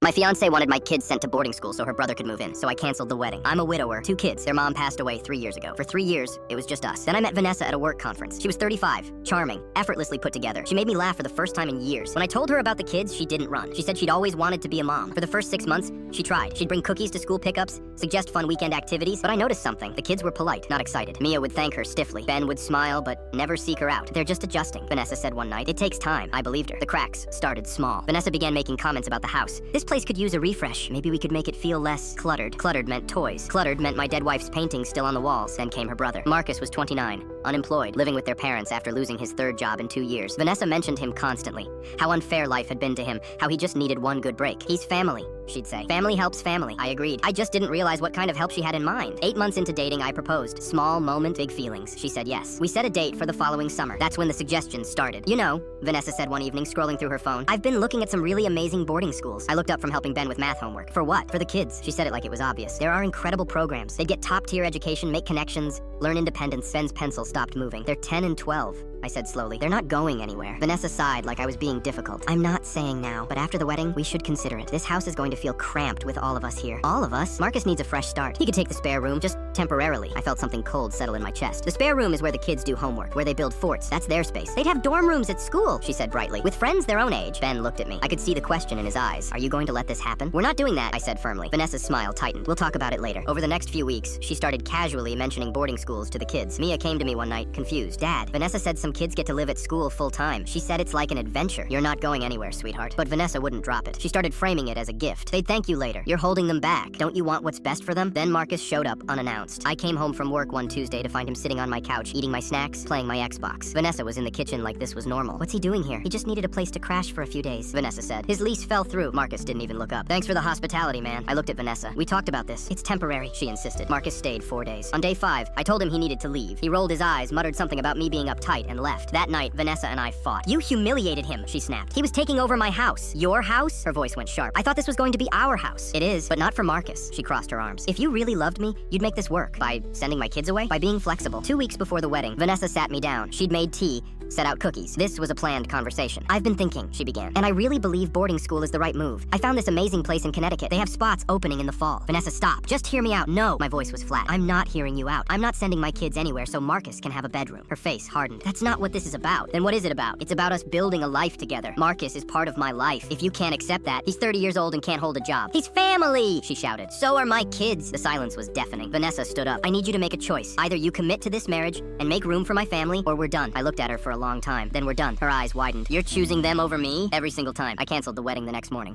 My fiancée wanted my kids sent to boarding school so her brother could move in, so I canceled the wedding. I'm a widower, 2 kids. Their mom passed away 3 years ago. For 3 years, it was just us. Then I met Vanessa at a work conference. She was 35, charming, effortlessly put together. She made me laugh for the first time in years. When I told her about the kids, she didn't run. She said she'd always wanted to be a mom. For the first 6 months, she tried. She'd bring cookies to school pickups, suggest fun weekend activities, but I noticed something. The kids were polite, not excited. Mia would thank her stiffly. Ben would smile, but never seek her out. They're just adjusting, Vanessa said one night. It takes time. I believed her. The cracks started small. Vanessa began making comments about the house. This place could use a refresh. Maybe we could make it feel less cluttered. Cluttered meant toys. Cluttered meant my dead wife's paintings still on the walls. Then came her brother. Marcus was 29, unemployed, living with their parents after losing his 3rd job in 2 years. Vanessa mentioned him constantly. How unfair life had been to him. How he just needed one good break. He's family, she'd say. Family helps family. I agreed. I just didn't realize what kind of help she had in mind. 8 months into dating, I proposed. Small moment, big feelings. She said yes. We set a date for the following summer. That's when the suggestions started. You know, Vanessa said one evening, scrolling through her phone, I've been looking at some really amazing boarding schools. I looked up from helping Ben with math homework. For what? For the kids. She said it like it was obvious. There are incredible programs. They'd get top-tier education, make connections, learn independence. Ben's pencil stopped moving. They're 10 and 12. I said slowly. They're not going anywhere. Vanessa sighed like I was being difficult. I'm not saying now, but after the wedding, we should consider it. This house is going to feel cramped with all of us here. All of us? Marcus needs a fresh start. He could take the spare room, just temporarily. I felt something cold settle in my chest. The spare room is where the kids do homework, where they build forts. That's their space. They'd have dorm rooms at school, she said brightly, with friends their own age. Ben looked at me. I could see the question in his eyes. Are you going to let this happen? We're not doing that, I said firmly. Vanessa's smile tightened. We'll talk about it later. Over the next few weeks, she started casually mentioning boarding schools to the kids. Mia came to me one night, confused. Dad, Vanessa said some kids get to live at school full-time. She said it's like an adventure. You're not going anywhere, sweetheart. But Vanessa wouldn't drop it. She started framing it as a gift. They'd thank you later. You're holding them back. Don't you want what's best for them? Then Marcus showed up unannounced. I came home from work one Tuesday to find him sitting on my couch, eating my snacks, playing my Xbox. Vanessa was in the kitchen like this was normal. What's he doing here? He just needed a place to crash for a few days, Vanessa said. His lease fell through. Marcus didn't even look up. Thanks for the hospitality, man. I looked at Vanessa. We talked about this. It's temporary, she insisted. Marcus stayed 4 days. On day 5, I told him he needed to leave. He rolled his eyes, muttered something about me being uptight, and left. That night, Vanessa and I fought. You humiliated him, she snapped. He was taking over my house. Your house? Her voice went sharp. I thought this was going to be our house. It is, but not for Marcus. She crossed her arms. If you really loved me, you'd make this work. By sending my kids away? By being flexible. 2 weeks before the wedding, Vanessa sat me down. She'd made tea, set out cookies. This was a planned conversation. I've been thinking, she began, and I really believe boarding school is the right move. I found this amazing place in Connecticut. They have spots opening in the fall. Vanessa, stop. Just hear me out. No. My voice was flat. I'm not hearing you out. I'm not sending my kids anywhere so Marcus can have a bedroom. Her face hardened. That's not what this is about. Then what is it about? It's about us building a life together. Marcus is part of my life. If you can't accept that, he's 30 years old and can't hold a job. He's family, she shouted. So are my kids. The silence was deafening. Vanessa stood up. I need you to make a choice. Either you commit to this marriage and make room for my family, or we're done. I looked at her for a long time. Then we're done. Her eyes widened. You're choosing them over me? Every single time. I canceled the wedding the next morning.